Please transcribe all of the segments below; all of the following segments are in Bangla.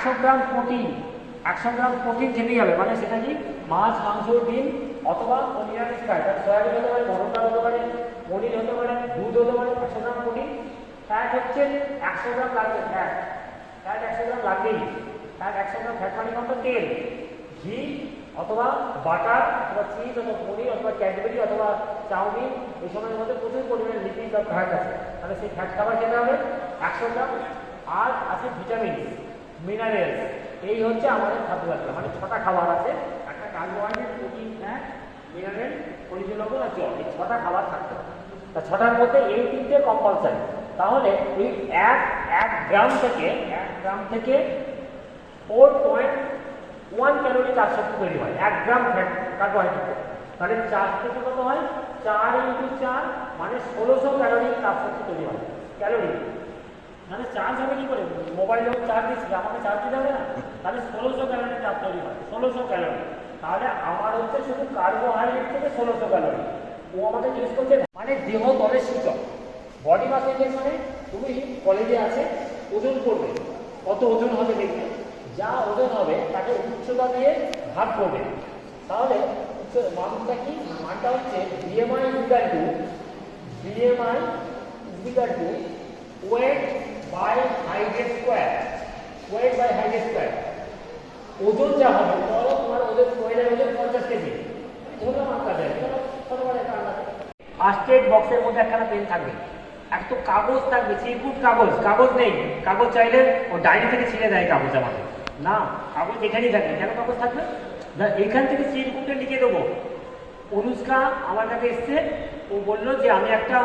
100 গ্রাম প্রোটিন, 100 গ্রাম প্রোটিন খেতেই হবে, মানে সেটা কি মাছ, মাংস, ডিম অথবা নিরামিষ খায়, তার সয়াবিন হতে পারে, মটর হতে পারে, পনির হতে পারে, দুধ হতে পারে। 100 গ্রাম প্রোটিন। ফ্যাট হচ্ছে 100 গ্রাম লাগবে, ফ্যাট 100 গ্রাম লাগবেই। ফ্যাট 100 গ্রাম, ফ্যাট মানে কত? তেল, ঘি অথবা বাটার অথবা চিজ অথবা পনির অথবা ক্যাডবেরি অথবা চাউমিন, এই সময়ের মধ্যে প্রচুর পরিমাণে লিপিড বা ফ্যাট আছে, তাহলে সেই ফ্যাট খাবার খেতে হবে 100 গ্রাম। আর আছে ভিটামিন, মিনারেলস। এই হচ্ছে আমাদের খাদ্য তালিকা, মানে 6টা খাবার আছে, একটা কার্বোহাইড্রেট, প্রোটিন, ফ্যাট, মিনারেল, খনিজ লবণ আর জল, এই 6টা খাবার থাকতে হবে। তা 6টার মধ্যে এই 3টে কম্পালসারি। তাহলে এই এক গ্রাম থেকে 4.1 ক্যালোরি তাপ শক্তি তৈরি হয় 1 গ্রাম ফ্যাট কার্বোহাইড্রেট। তাহলে 4 থেকে কত হয়? 4 × 4 মানে 1600 ক্যালোরি তাপ শক্তি তৈরি হয়। ক্যালোরি মানে চার্জ হবে কি করে? মোবাইল যখন চার্জ দিচ্ছি, আমাকে চার্জ দিতে হবে না? তাহলে 1600 ক্যালোরি তাপ তৈরি হয়, 1600 ক্যালোরি। তাহলে আমার হচ্ছে শুধু কার্বোহাইড্রেট থেকে 1600 ক্যালোরি। ও আমাকে জিজ্ঞেস করছে মানে দেহ তলের সূচক, বডি মাস ইন্ডেক্স। মানে তুমি কলেজে আছে, ওজন করবে, কত ওজন হবে দেখবে, যা ওজন হবে তাকে উচ্চতা দিয়ে ভাগ করবে। তাহলে মানটা কি? মানটা হচ্ছে BMI weight by height square, weight by height square. ওজন যা হবে, ধরো তোমার ওজন, কোয়েলের ওজন 50 কেজি, ধরলাম আপনার ফার্স্ট এড বক্সের মধ্যে একখানা পেন থাকবে, একটা কাগজ থাকবে, চিরকুট কাগজ। কাগজ নেই, কাগজ চাইলে ও ডায়েরি থেকে ছিঁড়ে দেয় কাগজ আমাকে, না কাগজ এখানেই থাকবে। কেন কাগজ থাকবে? এখান থেকে চিরকুটে লিখে দেবো। অনুষ্কা আমার কাছে এসছে, ও বললো যে আমি একটা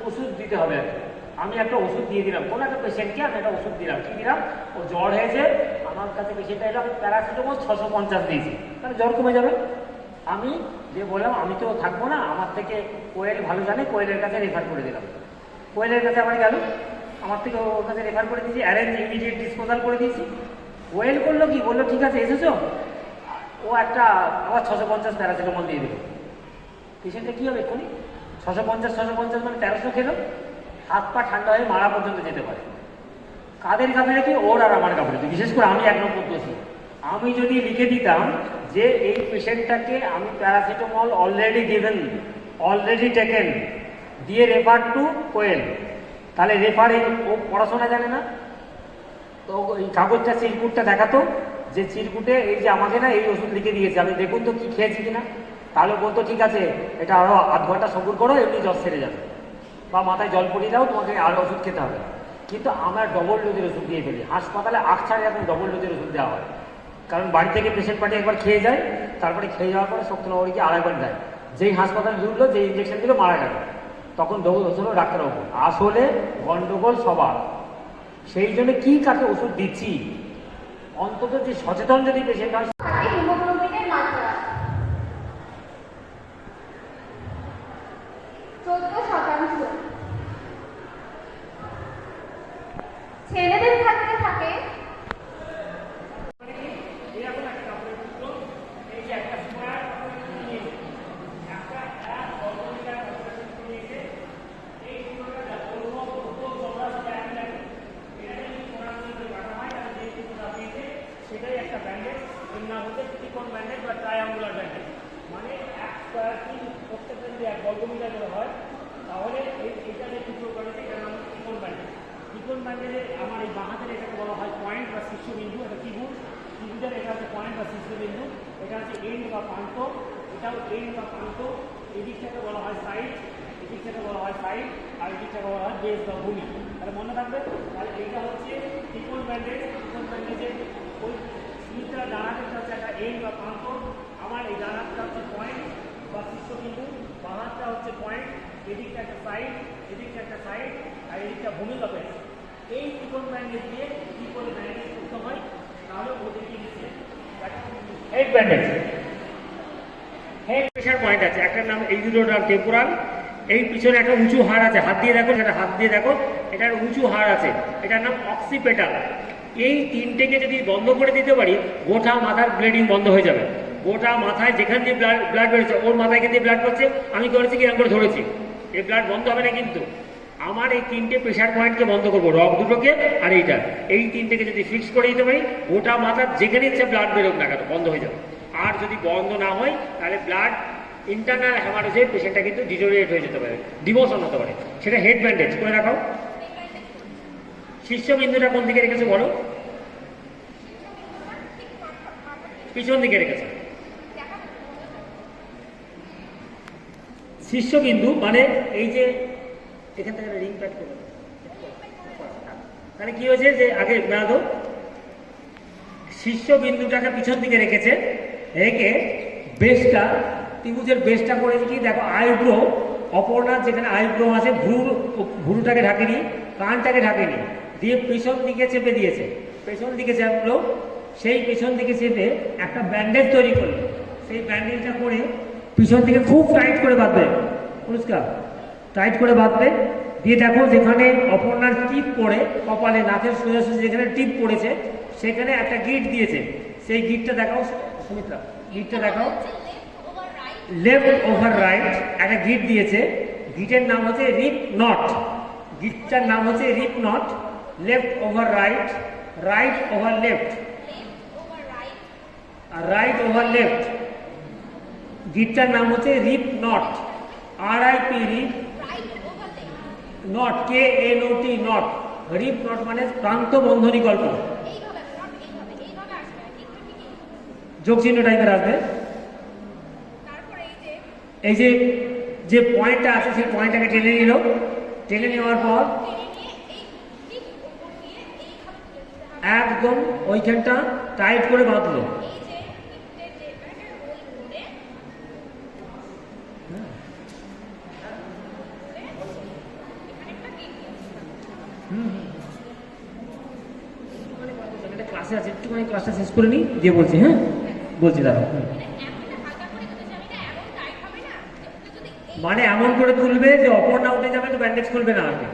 ওষুধ দিতে হবে আর কি। আমি একটা ওষুধ দিয়ে দিলাম, কোনো একটা পেশেন্টকে আমি একটা ওষুধ দিলাম। কি দিলাম? ও জ্বর হয়েছে, আমার কাছে পেশেন্টটা এলাম, প্যারাসিটামল 650 দিয়েছি, তাহলে জ্বর কমে যাবে। আমি যে বললাম আমি তো থাকবো না, আমার থেকে কোয়েল ভালো জানে, কোয়েলের কাছে রেফার করে দিলাম। কোয়েলের কাছে আমার গেল, আমার থেকে ওর কাছে রেফার করে দিয়েছি, অ্যারেঞ্জ ইমিডিয়েট ডিসপোজাল করে দিয়েছি। কোয়েল করলো কি? বললো ঠিক আছে এসেছো, ও একটা আবার 650 প্যারাসিটামল দিয়ে দিল। পেশেন্টটা কী হবে এক্ষুনি? 650 মানে 1300 খেলো, হাত পা ঠান্ডা হয়ে মারা পর্যন্ত যেতে পারে। কাদের গাফিলতি? ওর আর আমার গাফিলতি। বিশেষ করে আমি 1 নম্বর দোষী। আমি যদি লিখে দিতাম যে এই পেশেন্টটাকে আমি paracetamol already given, already taken, দিয়ে রেফার টু কোয়েল, তাহলে রেফারে ও পড়াশোনা জানে না, তো এই কাগজটা, চিরকুটটা দেখাতো যে চিরকুটে এই যে আমাকে না এই ওষুধ লিখে দিয়েছে, আমি দেখুন তো কি খেয়েছি কিনা। তাহলে বলতো ঠিক আছে, এটা আরও আধ ঘন্টা সবুর করো, এমনি জ্বর সেরে যাবে, বা মাথায় জল পড়িয়ে দাও, তোমাকে আরও ওষুধ খেতে হবে। কিন্তু আমরা ডবল ডোজের ওষুধ দিয়ে ফেলি। হাসপাতালে ছাড়ে এখন ডবল ডোজের ওষুধ দেওয়া হয়, কারণ বাড়ি থেকে পেশেন্ট পাঠিয়ে একবার খেয়ে যায়, তারপরে খেয়ে যাওয়ার পরে শক্তিনগরে গিয়ে আরেকবার দেয়। যেই হাসপাতালে ঢুকলো, যেই ইঞ্জেকশন দিল, মারা গেল, তখন দৌড় হলো ডাক্তারবাবু। আসলে গন্ডগোল সবার। সেই জন্য কি কাকে ওষুধ দিচ্ছি, অন্তত যে সচেতন যদি পেশেন্ট হয়। হিমোগ্লোবিনের মাত্রা 14%। ছেলেদের ক্ষেত্রে থাকে সেটাই একটা ব্যান্ডেজ, এর নাম হচ্ছে ত্রিকোণ ব্যান্ডেজ বা ট্রায়াঙ্গুলার ব্যান্ডেজ। মানে 1 স্কোয়ার ফিট প্রত্যেকটা যদি 1 বর্গমিটার করে হয়, তাহলে এইটা যে টুকরো করেছে এটার নাম হচ্ছে ত্রিকোণ ব্যান্ডেজ। ত্রিকোণ ব্যান্ডেজের আমার এই বাঁ হাতের এটাকে বলা হয় পয়েন্ট বা শীর্ষবিন্দু, এটা ত্রিভুজ। ত্রিভুজের এটা হচ্ছে পয়েন্ট বা শীর্ষবিন্দু, এটা হচ্ছে এন্ড বা প্রান্ত, এটাও এন্ড বা প্রান্ত। এই দিকটাকে বলা হয় সাইড, এই দিকটাকে বলা হয় সাইড, আর এই দিকটাকে বলা হয় বেস বা ভূমি। তাহলে মনে থাকবে। তাহলে এইটা হচ্ছে ত্রিকোণ ব্যান্ডেজ। ত্রিকোণ ব্যান্ডেজের ওই স্মিথটা ডান হাতেরটা হচ্ছে একটা এন্ড বা প্রান্ত, আমার এই ডান হাতটা হচ্ছে পয়েন্ট বা শীর্ষবিন্দু, বাঁ হাতটা হচ্ছে পয়েন্ট, এদিকটা একটা সাইড, এদিকটা একটা সাইড, আর এদিকটা ভূমি বা বেস। এই ত্রিকোণ ব্যান্ডেজ দিয়ে কি করে ব্যান্ডেজ করতে হয়, তাহলে ওদের কি দিচ্ছে head bandage. Head pressure point আছে, একটার নাম এক্সিলোডার টেম্পোরাল। এই পিছনে একটা উঁচু হাড় আছে, হাত দিয়ে দেখো, সেটা হাত দিয়ে দেখো, এটার উঁচু হাড় আছে, এটার নাম অক্সিপেটাল। এই 3টেকে যদি বন্ধ করে দিতে পারি, গোটা মাথার ব্লিডিং বন্ধ হয়ে যাবে। গোটা মাথায় যেখান দিয়ে ব্লাড বেরোচ্ছে, ওর মাথায় কিন্তু ব্লাড পড়ছে, আমি করেছি কি এরকম করে ধরেছি, এই ব্লাড বন্ধ হবে না কিন্তু। আমার এই তিনটে প্রেশার পয়েন্টকে বন্ধ করবো, রক দুটোকে আর এইটা, এই তিনটেকে যদি ফিক্স করে দিতে পারি, গোটা মাথার যেখানে ইচ্ছে ব্লাড বেরোক না কেন বন্ধ হয়ে যাবে। আর যদি বন্ধ না হয় তাহলে ব্লাড ইন্টারনাল হ্যামারেজে পেশেন্টটা কিন্তু ডিটোরিয়েট হয়ে যেতে পারে, ডিমোশন হতে পারে। সেটা হেড ব্যান্ডেজ করে রাখাও। শীর্ষবিন্দুটা কোন দিকে রেখেছে বলো? পিছন দিকে রেখেছে। শীর্ষবিন্দু মানে এই যে এখান থেকে রিং প্যাড করে, তাহলে কি হয়েছে যে আগে বেড়াতো শীর্ষবিন্দুটাকে পিছন দিকে রেখেছে, রেখে বেসটা ত্রিভুজের বেসটা করেছে কি দেখো, আইব্রো অপর্ণার যেখানে আইব্রো আছে ভুরুটাকে ঢাকেনি, কানটাকে ঢাকেনি, দিয়ে পেছন দিকে চেপে দিয়েছে, পেছন দিকে চাপলো, সেই পেছন দিকে চেপে একটা ব্যান্ডেজ তৈরি করলো। সেই ব্যান্ডেজটা করে পিছন দিকে খুব টাইট করে বাঁধবে, পরিষ্কার টাইট করে বাঁধবে। দিয়ে দেখো যেখানে অপর্ণার টিপ পড়ে কপালে নাকের সোজাসুজি যেখানে টিপ পড়েছে সেখানে একটা গিট দিয়েছে, সেই গিটটা দেখাও সুমিত্রা, গিটটা দেখাও। লেফট ওভার রাইট একটা গিট দিয়েছে, গিটের নাম হচ্ছে রিপ নট, গিটটার নাম হচ্ছে rip knot. Left over right, right over left, আর রাইট ওভার লেফট, গিটটার নাম হচ্ছে rip knot, RIP rip knot, KNOT knot, rip knot মানে প্রান্ত বন্ধনী গল্প, যোগ চিহ্ন টাইপের আসবে। এই যে যে পয়েন্টটা আছে সেই পয়েন্টটাকে টেনে নিল, টেনে নেওয়ার পর একদম ওইখানটা টাইট করে বাঁধলো। ক্লাসে আছে, একটুখানি ক্লাসটা শেষ করে নিই দিয়ে বলছি। হ্যাঁ বলছি দাঁড়াও। মানে এমন করে তুলবে যে অপর্ণা উঠে যাবে তো ব্যান্ডেজ খুলবে না আগে,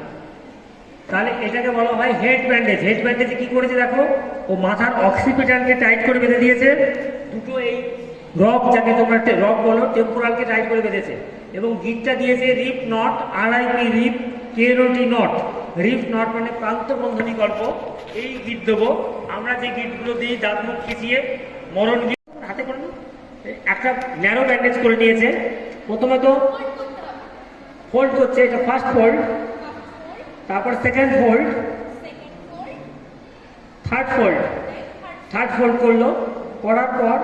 তাহলে এটাকে বলা হয় হেড ব্যান্ডেজ। হেড ব্যান্ডেজে কি করেছে দেখো, ও মাথার অক্সিপিটালকে টাইট করে বেঁধে দিয়েছে, দুটো এই রক যাকে তোমরা রক বলো টেম্পোরালকে টাইট করে বেঁধেছে, এবং গিটটা দিয়েছে rip knot, RIP rip, KNOT knot. Rip knot মানে প্রান্ত বন্ধনী গল্প। এই গিট দেবো আমরা, যে গিটগুলো দিই দাঁত মুখ খিচিয়ে, মরণ গিট হাতে করে একটা ন্যারো ব্যান্ডেজ করে নিয়েছে। প্রথমে তো ফোল্ড করছে, এটা ফার্স্ট ফোল্ড, তারপর second fold, third fold, third fold করলো, করার পর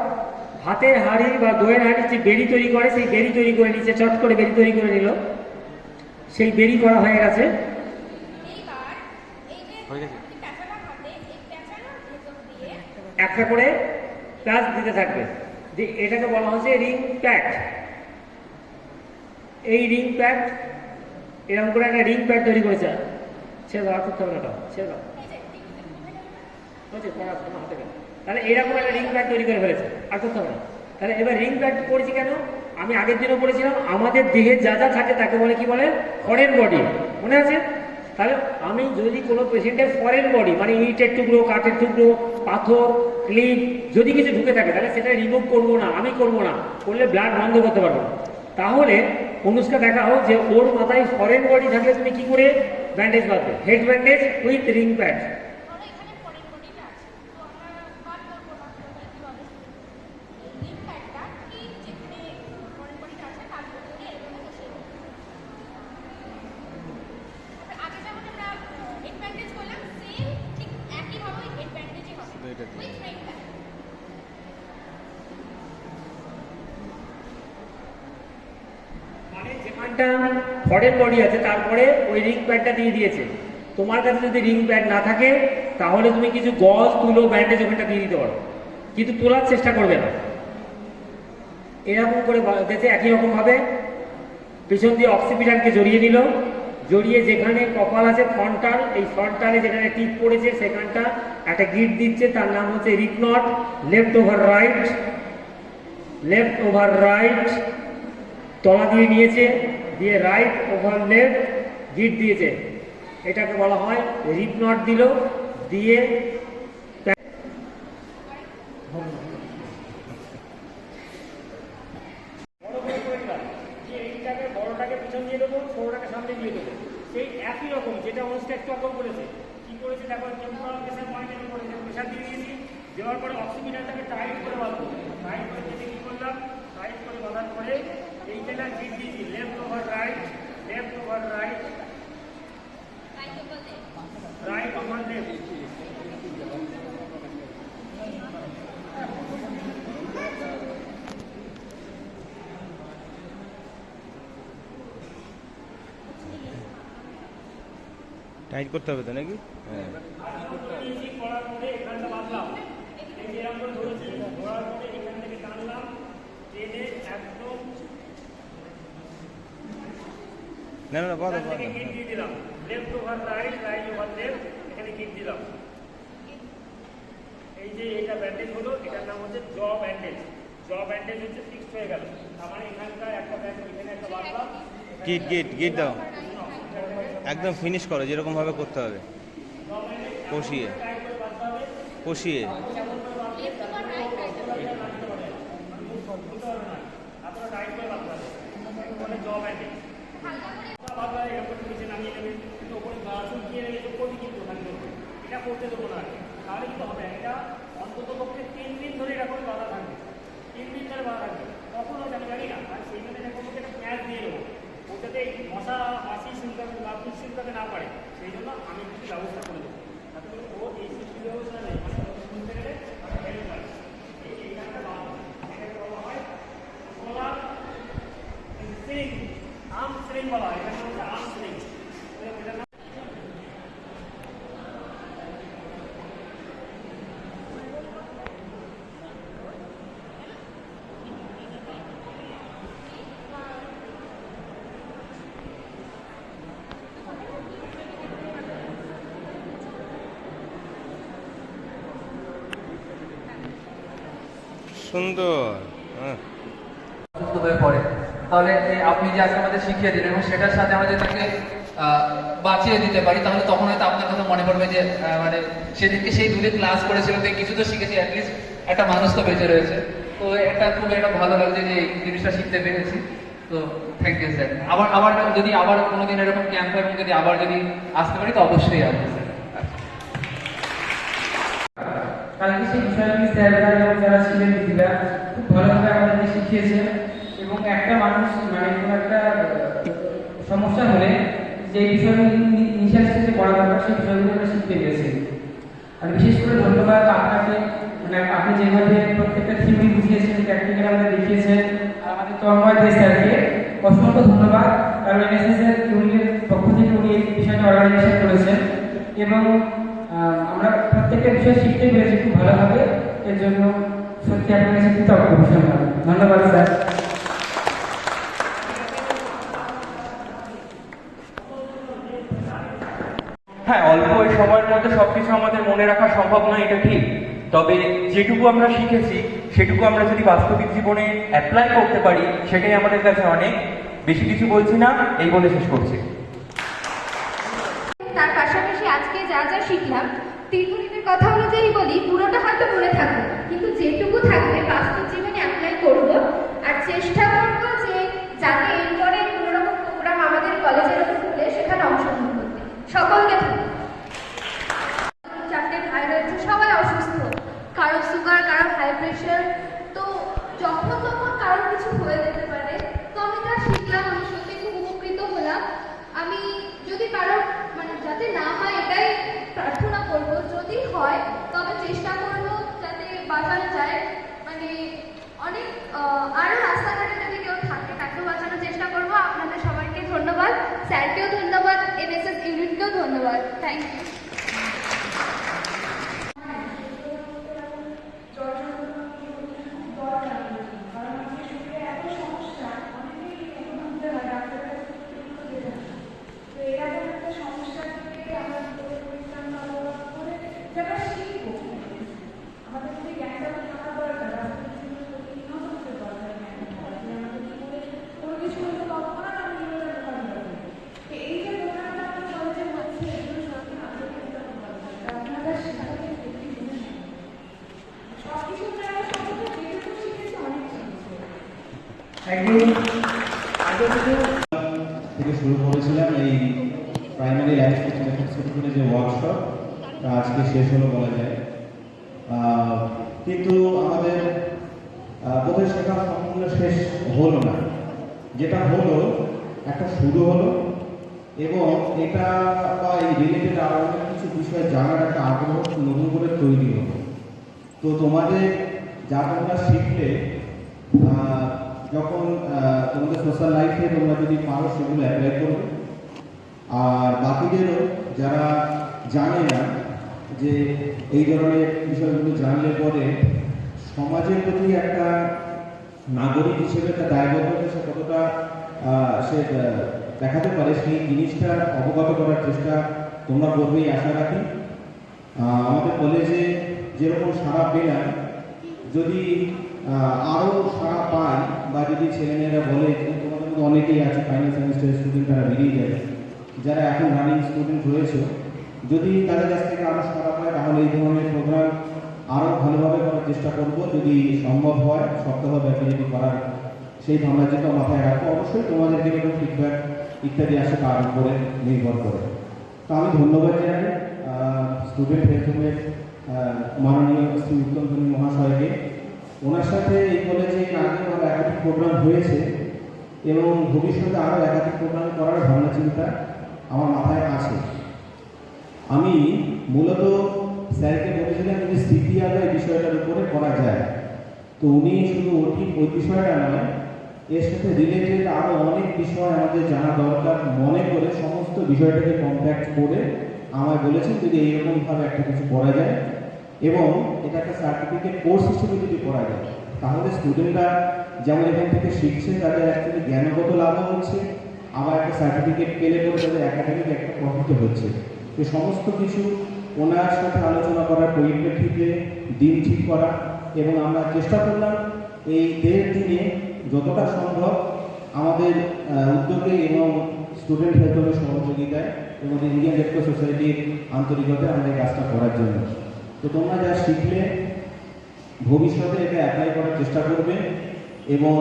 ভাতের হাঁড়ি বা দইয়ের হাঁড়ি যে বেরি তৈরি করে সেই বেরি তৈরি করে নিচ্ছে, চট করে বেরি তৈরি করে নিল, সেই বেরি করা হয়ে গেছে। একটা করে প্যাচ দিতে থাকবে, এটাকে বলা হচ্ছে রিং প্যাড। এই রিং প্যাড এরকম করে একটা রিং প্যাড তৈরি করেছে, ছেড়ে দাও, করতে হবে না, ছেড়ে দাও, তাহলে এরকম একটা রিং প্যাড তৈরি করে ফেলেছে, আর করতে হবে না। তাহলে এবার রিং প্যাড করেছি কেন, আমি আগের দিনও বলেছিলাম আমাদের দেহে যা যা থাকে তাকে বলে কি বলে, ফরেন বডি, মনে আছে? তাহলে আমি যদি কোনো পেশেন্টের ফরেন বডি মানে ইটের টুকরো, কাঠের টুকরো, পাথর, ক্লিপ যদি কিছু ঢুকে থাকে তাহলে সেটা রিমুভ করবো না, আমি করবো না, করলে ব্লাড বন্ধ করতে পারবো না। তাহলে অনুষ্কা দেখাও যে ওর মাথায় ফরেন বডি থাকলে তুমি কি করে ব্যান্ডেজ বাঁধবে, head bandage with ring pad. মানে যেখানটা ফরেন বডি আছে তারপরে ওই রিং প্যাডটা দিয়ে দিয়েছে। তোমার কাছে যদি রিং প্যাড না থাকে তাহলে তুমি কিছু গজ, তুলো, ব্যান্ডেজ ওখানটা দিয়ে দিতে পারো, কিন্তু তোলার চেষ্টা করবে না। এরকম করে দেখে একই রকম ভাবে পিছন দিয়ে অক্সিপিটালকে জড়িয়ে নিল, জড়িয়ে যেখানে কপাল আছে ফ্রন্টাল, এই ফ্রন্টালে যেখানে টিপ পড়েছে সেখানটা একটা গিট দিচ্ছে, তার নাম হচ্ছে rip knot. Left over right, left over right, তলা দিয়ে নিয়েছে, দিয়ে রাইট ওভার লেফট গিট দিয়েছে, এটাকে বলা হয় রিপ নট দিল। দিয়ে বড়টাকে পিছন দিয়ে দেবো, ছোটটাকে সামনে দিয়ে দেবো, সেই এক প্রেশার দিয়ে দিয়েছি, দেওয়ার পরে অক্সিমিটারটাকে টাইট করে বাঁধবো। টাইট করে দিয়ে কী করলাম, টাইট করে বাঁধার পরে এই জায়গায় গিট দিয়েছি, left over right, left over right, right over left. Tight করতে হবে তো নাকি? হ্যাঁ। করার পরে এখানটা বাঁধলাম, এই যে এরকম করে ধরেছি, ধরার পরে এখান থেকে টানলাম, টেনে একদম না না বাদ এখান থেকে কিট দিয়ে দিলাম, left over right, right over left, এখানে কিট দিলাম। এই যে এটা ব্যান্ডেজ হলো, এটার নাম হচ্ছে জ ব্যান্ডেজ। জ ব্যান্ডেজ হচ্ছে ফিক্সড হয়ে গেল। আমার এখানটা একটা ব্যান্ডেজ, এখানে একটা বাঁধলাম। গিট গিট গিট দাও, একদম ফিনিশ করো, যেরকম ভাবে করতে হবে, কষিয়ে কষিয়ে। এটা করতে দেবো না, তাহলে কিন্তু হবে। এটা অন্তত পক্ষে 3 দিন ধরে এটা করে বাধা থাকবে, 3 দিন ধরে বাধা থাকবে। তখন ওটা আমি জানি না, আর সেইখানে একটা পেঁয়াজ দিয়ে দেবো, ওটাতে এই মশা মাছি শিল্পকে বা ফুল শিল্পকে না পারে, সেই জন্য আমি কিছু ব্যবস্থা করে দেবো। তাতে করে ও এই শিল্পী ব্যবস্থা নেই, মানে শুনতে গেলে হেল্প পায়। এইখানটা এটাকে বলা হয় সোলার স্লিং, আর্ম স্লিং বলা হয়। এখানে হচ্ছে আর্ম স্লিং। সুন্দর। হ্যাঁ, সুস্থ হয়ে পড়ে, তাহলে আপনি যে আজকে আমাদের শিখিয়ে দিলেন এবং সেটার সাথে আমাদের তাকে বাঁচিয়ে দিতে পারি, তাহলে তখন হয়তো আপনার কথা মনে পড়বে যে মানে সেদিনকে সেই দূরে ক্লাস করেছিল, তো কিছু তো শিখেছি, অ্যাটলিস্ট একটা মানুষ তো বেঁচে রয়েছে। তো এটা খুব একটা ভালো লাগছে যে এই জিনিসটা শিখতে পেরেছি। তো থ্যাংক ইউ স্যার। আবার যদি আবার কোনোদিন এরকম ক্যাম্প হয় এবং যদি আবার যদি আসতে পারি তো অবশ্যই আসবো স্যার। কালকে সেই বিষয়গুলি স্যাররা এবং যারা ছিলেন দিদিরা খুব ভালোভাবে আমাদেরকে শিখিয়েছেন। এবং একটা মানুষ মানে কোনো একটা সমস্যা হলে যে বিষয়গুলি ইনিশিয়াল স্টেজে করা দরকার সেই বিষয়গুলি আমরা শিখতে পেরেছি। আর বিশেষ করে ধন্যবাদ আপনাকে, মানে আপনি যেভাবে প্রত্যেকটা থিওরি বুঝিয়েছেন, প্র্যাকটিক্যাল আমাদের দেখিয়েছেন, আর আমাদের তন্ময় দে স্যারকে অসংখ্য ধন্যবাদ, কারণ এনএসএস এর ইউনিটের পক্ষ থেকে উনি এই বিষয়টা অর্গানাইজেশন করেছেন এবং আমরা প্রত্যেকটা বিষয় শিখতে পেরেছি খুব ভালোভাবে। এর জন্য সত্যি আপনার কাছে কৃতজ্ঞ, ভীষণভাবে ধন্যবাদ স্যার। হ্যাঁ, অল্প ওই সময়ের মধ্যে সবকিছু আমাদের মনে রাখা সম্ভব নয়, এটা ঠিক। তবে যেটুকু আমরা শিখেছি সেটুকু আমরা যদি বাস্তবিক জীবনে অ্যাপ্লাই করতে পারি সেটাই আমাদের কাছে অনেক। বেশি কিছু বলছি না, এই বলে শেষ করছি। তার পাশাপাশি আজকে যা যা শিখলাম, তীর্থনীতির কথা অনুযায়ী বলি, পুরোটা হয়তো মনে থাকবে, কিন্তু যেটুকু থাকবে বাস্তব জীবনে অ্যাপ্লাই করব। আর চেষ্টা করব যে যাতে এরপরে কোনো রকম প্রোগ্রাম আমাদের কলেজের ওপর হলে সেখানে অংশগ্রহণ করতে। সকলকে 4টে ভাই রয়েছে, সবাই অসুস্থ, কারো সুগার, কারো হাই প্রেশার। তো যখন তখন কারো কিছু হয়ে যেতে পারে। তো আমি যা শিখলাম, আমি সত্যি খুব উপকৃত হলাম। আমি যদি কারো মানে যাতে না হয় এটাই প্রার্থনা করব, যদি হয় তবে চেষ্টা করব যাতে বাঁচানো যায়। মানে অনেক আরও রাস্তাঘাটে যদি কেউ থাকে তাকেও বাঁচানোর চেষ্টা করব। আপনাদের সবাইকে ধন্যবাদ, স্যারকেও ধন্যবাদ, এনএসএস ইউনিটকেও ধন্যবাদ। Thank you. থেকে শুরু করেছিলাম এই প্রাইমারি লাইফ স্কিল মেথড শুরু করে যে ওয়ার্কশপ, আজকে শেষ হলো বলা যায়। কিন্তু আমাদের বোধহয় শেখা সম্পূর্ণ শেষ হলো না। যেটা হলো একটা শুরু হলো, এবং এটা বা এই রিলেটেড আরও অনেক কিছু বিষয় জানার একটা আগ্রহ নতুন করে তৈরি হলো। তো তোমাদের যা তোমরা শিখলে, যখন তোমাদের সোশ্যাল লাইফে তোমরা যদি পারো সেগুলো অ্যাপ্লাই করবে। আর বাকিদেরও যারা জানে না যে এই ধরনের বিষয়গুলো জানলে পরে সমাজের প্রতি একটা নাগরিক হিসেবে একটা দায়বদ্ধতা সে কতটা দেখাতে পারে, সেই জিনিসটা অবগত করার চেষ্টা তোমরা করবেই আশা রাখি। আমাদের কলেজে যেরকম সাড়া পেলাম, যদি আরও সাড়া পাই বা যদি ছেলেমেয়েরা বলে, তোমাদের মধ্যে অনেকেই আছে ফাইনাল সেমিস্টারের স্টুডেন্ট, তারা বেরিয়ে যাবে, যারা এখন রানিং স্টুডেন্ট রয়েছে, যদি তাদের কাছ থেকে আরও সাড়া পায় তাহলে এই ধরনের প্রোগ্রাম আরও ভালোভাবে করার চেষ্টা করব। যদি সম্ভব হয় সপ্তাহব্যাপী যদি করার সেই ভাবনা যেটা মাথায় রাখবো। অবশ্যই তোমাদের যেরকম ফিডব্যাক ইত্যাদি আসে তার উপরে নির্ভর করে। তো আমি ধন্যবাদ জানাই স্টুডেন্ট হেলথের মাননীয় শ্রী উত্তম ধনী মহাশয়কে। ওনার সাথে এই কলেজে আগে আরও একাধিক প্রোগ্রাম হয়েছে এবং ভবিষ্যতে আরও একাধিক প্রোগ্রাম করার ভাবনা চিন্তা আমার মাথায় আছে। আমি মূলত স্যারকে বলেছিলাম যদি সিপিআর এই বিষয়টার উপরে করা যায়, তো উনি শুধু ওই বিষয়টা নয়, এর সাথে রিলেটেড আরও অনেক বিষয় আমাদের জানা দরকার মনে করে সমস্ত বিষয়টাকে কম্প্যাক্ট করে আমায় বলেছেন যদি এইরকমভাবে একটা কিছু করা যায় এবং এটা একটা সার্টিফিকেট কোর্স হিসেবে যদি করা যায়, তাহলে স্টুডেন্টরা যেমন এখান থেকে শিখছে তাদের অ্যাকচুয়ালি জ্ঞানগত লাভও হচ্ছে, আবার একটা সার্টিফিকেট পেলে পরে তাদের একাডেমিক একটা প্রফিটও হচ্ছে। তো সমস্ত কিছু ওনার সাথে আলোচনা করার পরিপ্রেক্ষিতে দিন ঠিক করা, এবং আমরা চেষ্টা করলাম এই 1.5 দিনে যতটা সম্ভব আমাদের উদ্যোগে এবং স্টুডেন্ট হেলথের সহযোগিতায় এবং ইন্ডিয়ান রেড ক্রস সোসাইটির আন্তরিকতায় আমাদের কাজটা করার জন্য। তো তোমরা যা শিখলে ভবিষ্যতে এটা অ্যাপ্লাই করার চেষ্টা করবে। এবং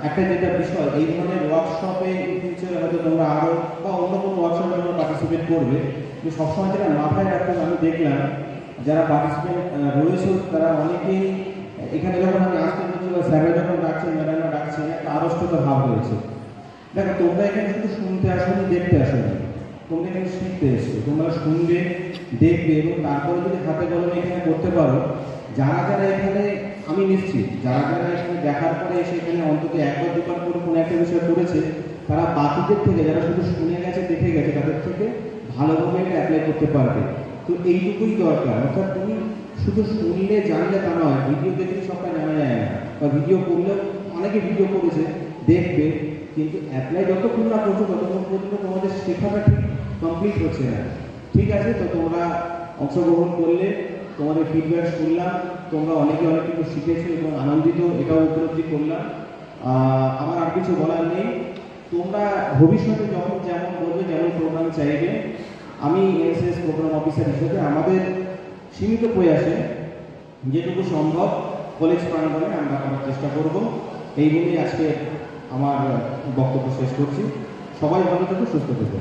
একটা যেটা বিষয়, এই ধরনের ওয়ার্কশপে ফিউচারে হয়তো তোমরা আরও বা অন্য কোনো ওয়ার্কশপে তোমরা পার্টিসিপেট করবে, কিন্তু সবসময় যেটা মাথায় রাখতে আমি দেখলাম যারা পার্টিসিপেট রয়েছে তারা অনেকেই এখানে যখন আমি আসতে বলছি বা স্যাররা যখন ডাকছেন, ম্যাডামরা ডাকছেন, একটা আড়ষ্টতা ভাব হয়েছে। দেখো, তোমরা এখানে শুধু শুনতে আসোনি, দেখতে আসোনি, তোমরা এখানে শিখতে এসছো। তোমরা শুনবে, দেখবে এবং তারপরে যদি হাতে কলমে এখানে করতে পারো, যারা যারা এখানে, আমি নিশ্চিত যারা যারা এখানে দেখার পরে এসে এখানে অন্তত 1 বা 2 বার করে কোনো একটা বিষয় করেছে, তারা বাকিদের থেকে যারা শুধু শুনে গেছে, দেখে গেছে, তাদের থেকে ভালোভাবে এটা অ্যাপ্লাই করতে পারবে। তো এইটুকুই দরকার। অর্থাৎ তুমি শুধু শুনলে জানলে তা নয়, ভিডিও দেখলে সবটা জানা যায় না, বা ভিডিও করলেও অনেকে ভিডিও করেছে দেখবে, কিন্তু অ্যাপ্লাই যতক্ষণ না করছো ততক্ষণ পর্যন্ত তোমাদের শেখাটা ঠিক কমপ্লিট হচ্ছে না। ঠিক আছে, তো তোমরা অংশগ্রহণ করলে, তোমাদের ফিডব্যাক শুনলাম, তোমরা অনেকে অনেক কিছু শিখেছো এবং আনন্দিত, এটাও উপলব্ধি করলাম। আমার আর কিছু বলার নেই। তোমরা ভবিষ্যতে যখন যেমন বলবে, যেমন প্রোগ্রাম চাইবে, আমি এনএসএস প্রোগ্রাম অফিসার হিসেবে আমাদের সীমিত প্রয়াসে যেটুকু সম্ভব কলেজ প্রাঙ্গণে আমরা করার চেষ্টা করব। এই বলেই আজকে আমার বক্তব্য শেষ করছি। সবাই ভালো থেকো, সুস্থ থেকো।